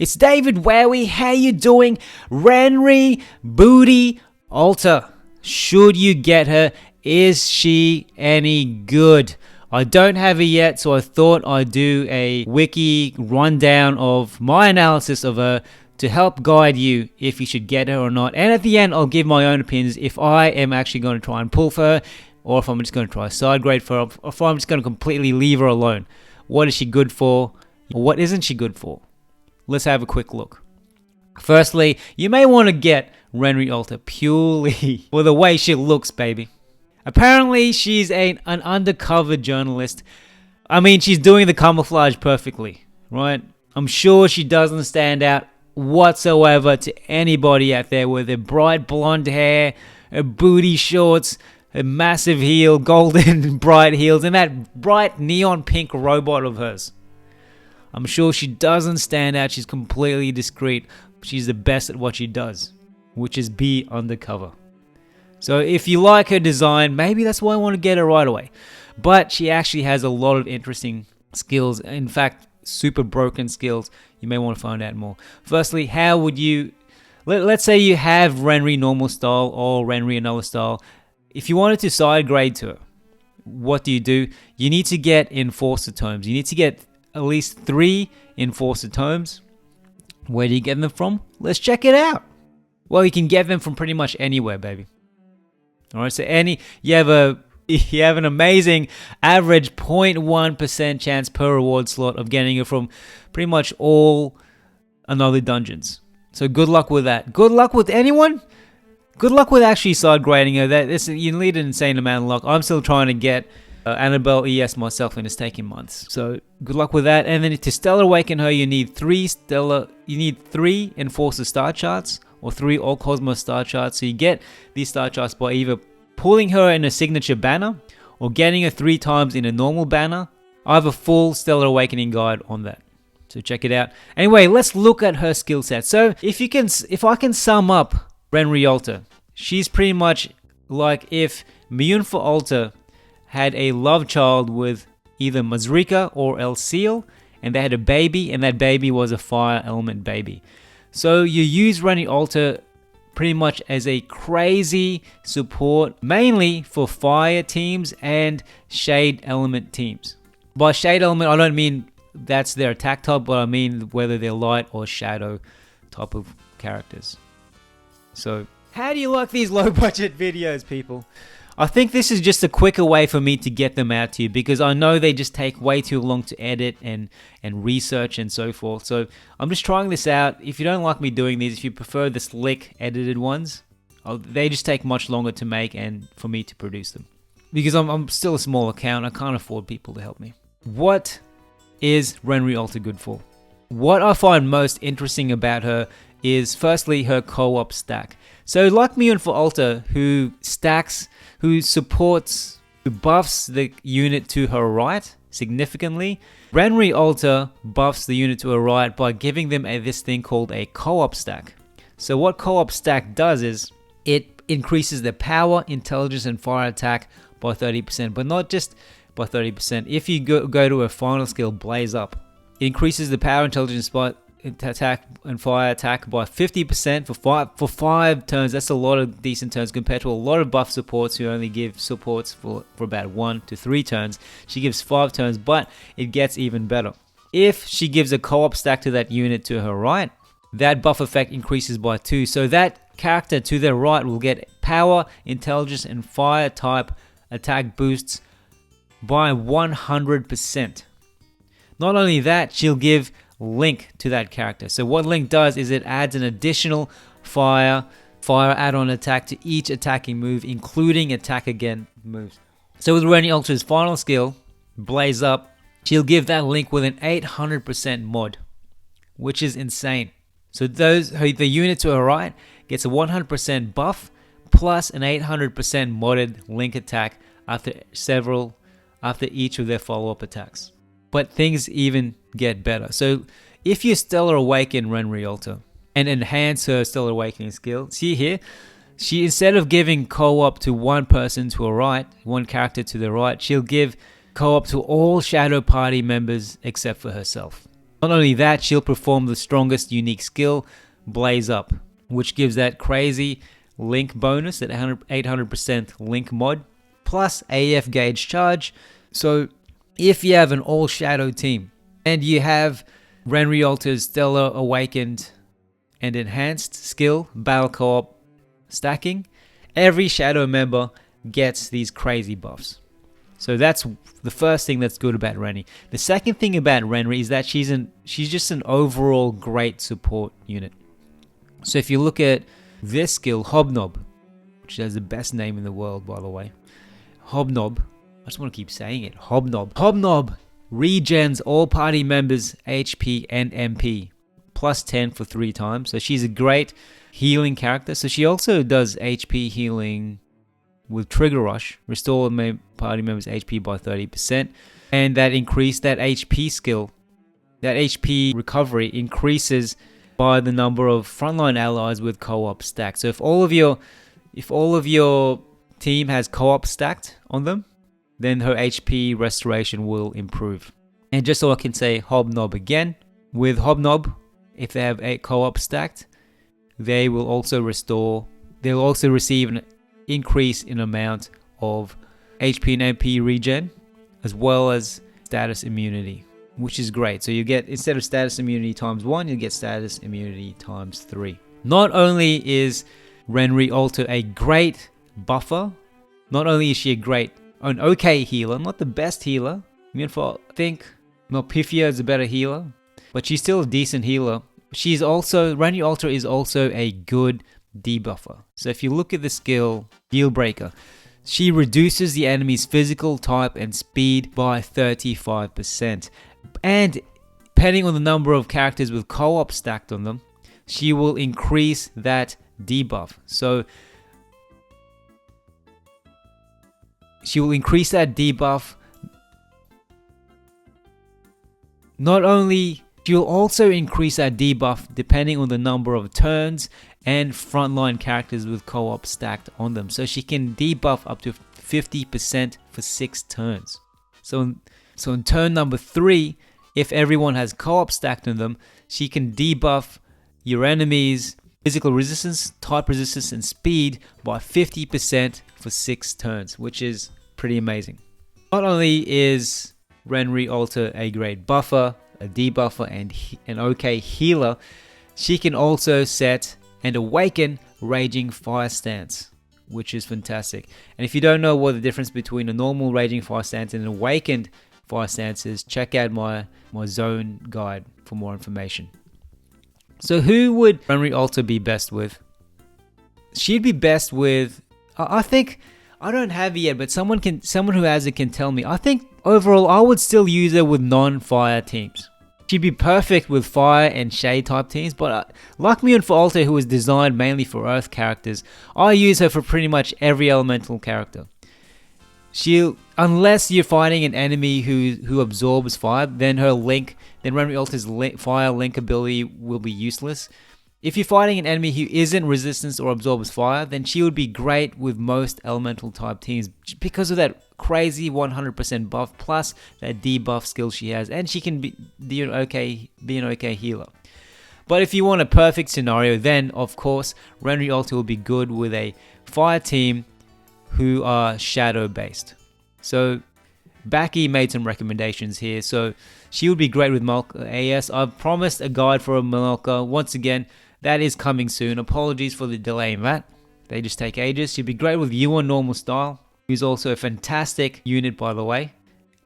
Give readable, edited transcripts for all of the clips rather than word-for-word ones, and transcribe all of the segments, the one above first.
It's David Wowee. How you doing? Renri Alter. Should you get her? Is she any good? I don't have her yet, so I thought I'd do a wiki rundown of my analysis of her to help guide you if you should get her or not. And at the end, I'll give my own opinions if I am actually going to try and pull for her, or if I'm just going to try a side grade for her, or if I'm just going to completely leave her alone. What is she good for? Or what isn't she good for? Let's have a quick look. Firstly, you may want to get Renri Alter purely for the way she looks, baby. Apparently, she's an undercover journalist. I mean, she's doing the camouflage perfectly, right? I'm sure she doesn't stand out whatsoever to anybody out there with her bright blonde hair, her booty shorts, her massive heel, golden bright heels, and that bright neon pink robot of hers. I'm sure she doesn't stand out. She's completely discreet. She's the best at what she does, which is be undercover. So if you like her design, maybe that's why I want to get her right away. But she actually has a lot of interesting skills. In fact, super broken skills. You may want to find out more. Firstly, how would you... Let's say you have Renri normal style or Renri another style. If you wanted to side grade to her, what do? You need to get Enforcer tomes. You need to get at least 3 Enforcer tomes. Where do you get them from? Let's check it out. Well, you can get them from pretty much anywhere, baby. All right, so you have an amazing average 0.1% chance per reward slot of getting it from pretty much all another dungeons. So good luck with that. Good luck with anyone. Good luck with actually side grading her. You need an insane amount of luck. I'm still trying to get Annabelle ES myself, and it's taking months. So good luck with that. And then to Stellar Awaken her, you need 3 Enforcer star charts or 3 All Cosmos star charts. So you get these star charts by either pulling her in a signature banner or getting her 3 times in a normal banner. I have a full Stellar Awakening guide on that, so check it out. Anyway, let's look at her skill set. So if I can sum up Renri Alter, she's pretty much like if Miyunfa Alter had a love child with either Mazrika or Elzion, and they had a baby, and that baby was a fire element baby. So you use Renri Alter pretty much as a crazy support, mainly for fire teams and shade element teams. By shade element, I don't mean that's their attack type, but I mean whether they're light or shadow type of characters. So, how do you like these low budget videos, people? I think this is just a quicker way for me to get them out to you, because I know they just take way too long to edit and research and so forth. So I'm just trying this out. If you don't like me doing these, if you prefer the slick edited ones, they just take much longer to make and for me to produce them. Because I'm still a small account, I can't afford people to help me. What is Renri Alter good for? What I find most interesting about her is firstly her co-op stack. So like Miyunfa Alter, who buffs the unit to her right significantly, Renri Alter buffs the unit to her right by giving them this thing called a co-op stack. So what co-op stack does is it increases their power, intelligence, and fire attack by 30%, but not just by 30%. If you go to a final skill, Blaze Up, it increases the power, intelligence, attack and fire attack by 50% for 5 turns. That's a lot of decent turns compared to a lot of buff supports who only give supports for about 1 to 3 turns. She gives 5 turns, but it gets even better. If she gives a co-op stack to that unit to her right, that buff effect increases by 2. So that character to their right will get power, intelligence, and fire type attack boosts by 100%. Not only that, she'll give Link to that character. So what Link does is it adds an additional fire add-on attack to each attacking move, including attack again moves. So with Renri Alter's final skill, Blaze Up, she'll give that Link with an 800% mod, which is insane. So the unit to her right gets a 100% buff plus an 800% modded Link attack after each of their follow-up attacks. But things even get better. So if you Stellar Awaken Renri Alter and enhance her Stellar Awakening skill, see here, she, instead of giving co-op to one person to her right, one character to the right, she'll give co-op to all Shadow Party members except for herself. Not only that, she'll perform the strongest unique skill, Blaze Up, which gives that crazy link bonus, that 800% link mod, plus AF gauge charge. So if you have an all shadow team and you have Renri Alter's Stellar Awakened and Enhanced skill, Battle Co-op stacking, every shadow member gets these crazy buffs. So that's the first thing that's good about Renri. The second thing about Renri is that she's just an overall great support unit. So if you look at this skill, Hobnob, which has the best name in the world, by the way. Hobnob, I just want to keep saying it, Hobnob. Hobnob regens all party members' HP and MP, plus 10 for 3 times. So she's a great healing character. So she also does HP healing with Trigger Rush, restore party members' HP by 30%. And that HP skill, that HP recovery increases by the number of frontline allies with co-op stacked. So if all of your team has co-op stacked on them, then her HP restoration will improve. And just so I can say Hobnob again, with Hobnob, if they have a co-op stacked, they will also receive an increase in amount of HP and MP regen, as well as status immunity, which is great. So you get, instead of status immunity times 1, you get status immunity times 3. Not only is Renri Alter a great buffer, not only is she an okay healer, not the best healer. I think Melpifia is a better healer, but she's still a decent healer. Renri Alter is also a good debuffer. So if you look at the skill Deal Breaker, she reduces the enemy's physical type and speed by 35%. And depending on the number of characters with co-op stacked on them, she will increase that debuff. So she will increase that debuff. Not only, she will also increase that debuff depending on the number of turns and frontline characters with co-op stacked on them. So she can debuff up to 50% for 6 turns. So in turn number 3, if everyone has co-op stacked on them, she can debuff your enemy's physical resistance, type resistance, and speed by 50% for 6 turns, which is pretty amazing. Not only is Renri Alter a great buffer, a debuffer, and an okay healer, she can also set and awaken Raging Fire Stance, which is fantastic. And if you don't know what the difference between a normal Raging Fire Stance and an awakened Fire Stance is, check out my zone guide for more information. So who would Renri Alter be best with? She'd be best with, I think, I don't have it yet, but someone who has it can tell me. I think overall I would still use her with non-fire teams. She'd be perfect with fire and shade type teams, but like me and for Alter, who is designed mainly for earth characters, I use her for pretty much every elemental character. Unless you're fighting an enemy who absorbs fire, then Renri Alter's fire link ability will be useless. If you're fighting an enemy who isn't resistant or absorbs fire, then she would be great with most elemental type teams because of that crazy 100% buff plus that debuff skill she has, and she can be an okay healer. But if you want a perfect scenario, then of course Renri Alter will be good with a fire team who are shadow based. So Baki made some recommendations here. So she would be great with Malka AS. I've promised a guide for a Malka. Once again, that is coming soon. Apologies for the delay in that. They just take ages. She'd be great with Yuan normal style, who's also a fantastic unit by the way,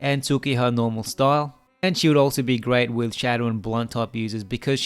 and Tsukiha normal style. And she would also be great with shadow and blunt type users because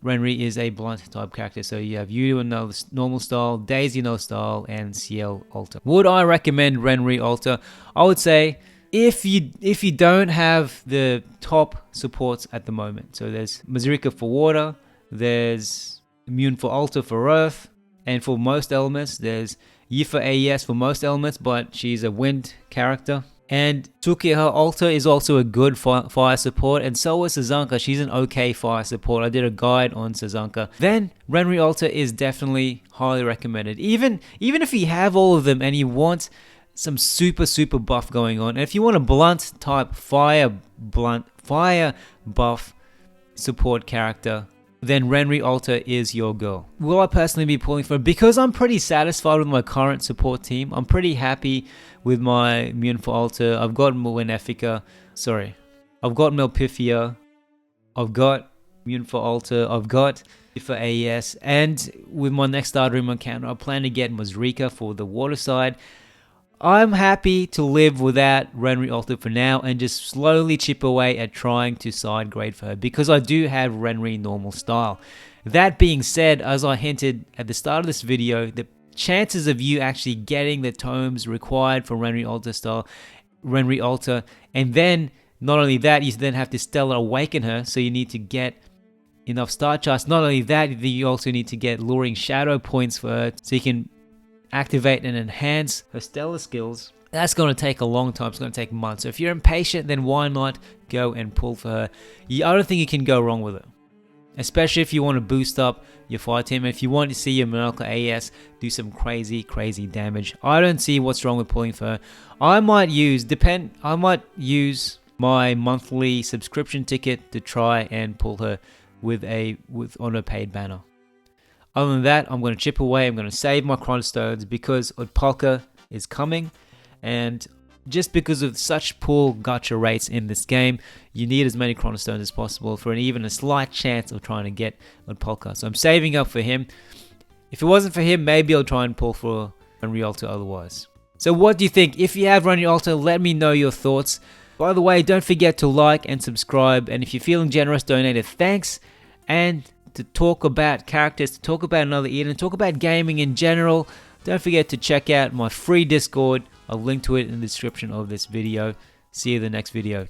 Renri is a blunt type character. So you have Yuan normal style, Daisy no style, and Ciel Alter. Would I recommend Renri Alter? I would say if you don't have the top supports at the moment. So there's Mazurika for water, there's Immune for Alter for earth, and for most elements there's Yi for AES for most elements, but she's a wind character. And Tsukiha Alter is also a good fire support, and so is Sazanka. She's an okay fire support. I did a guide on Sazanka. Then Renri Alter is definitely highly recommended. Even if you have all of them and you want some super buff going on. And if you want a blunt type fire buff support character, then Renri Alter is your girl. Will I personally be pulling for her? Because I'm pretty satisfied with my current support team. I'm pretty happy with my Immune for Alter. I've got Malpifia. I've got Malpifia. I've got Immune for Alter. I've got for AES. And with my next Star Dream encounter, I plan to get Mazrika for the water side. I'm happy to live without Renri Alter for now and just slowly chip away at trying to side grade for her, because I do have Renri normal style. That being said, as I hinted at the start of this video, the chances of you actually getting the tomes required for Renri Alter style, Renri Alter, and then not only that, you then have to Stellar Awaken her, so you need to get enough star charts. Not only that, you also need to get Luring Shadow points for her, so you can activate and enhance her stellar skills. That's going to take a long time. It's going to take months. So if you're impatient, then why not go and pull for her? I don't think you can go wrong with her, especially if you want to boost up your fire team. If you want to see your Monarch AS do some crazy damage, I don't see what's wrong with pulling for her. I might use my monthly subscription ticket to try and pull her on a paid banner. Other than that, I'm going to chip away. I'm going to save my Chronostones because Ulpalka is coming. And just because of such poor gacha rates in this game, you need as many Chronostones as possible for even a slight chance of trying to get Ulpalka. So I'm saving up for him. If it wasn't for him, maybe I'll try and pull for Renri Alter otherwise. So what do you think? If you have Renri Alter, let me know your thoughts. By the way, don't forget to like and subscribe. And if you're feeling generous, donate a thanks. And to talk about characters, to talk about another Eden, talk about gaming in general, don't forget to check out my free Discord. I'll link to it in the description of this video. See you in the next video.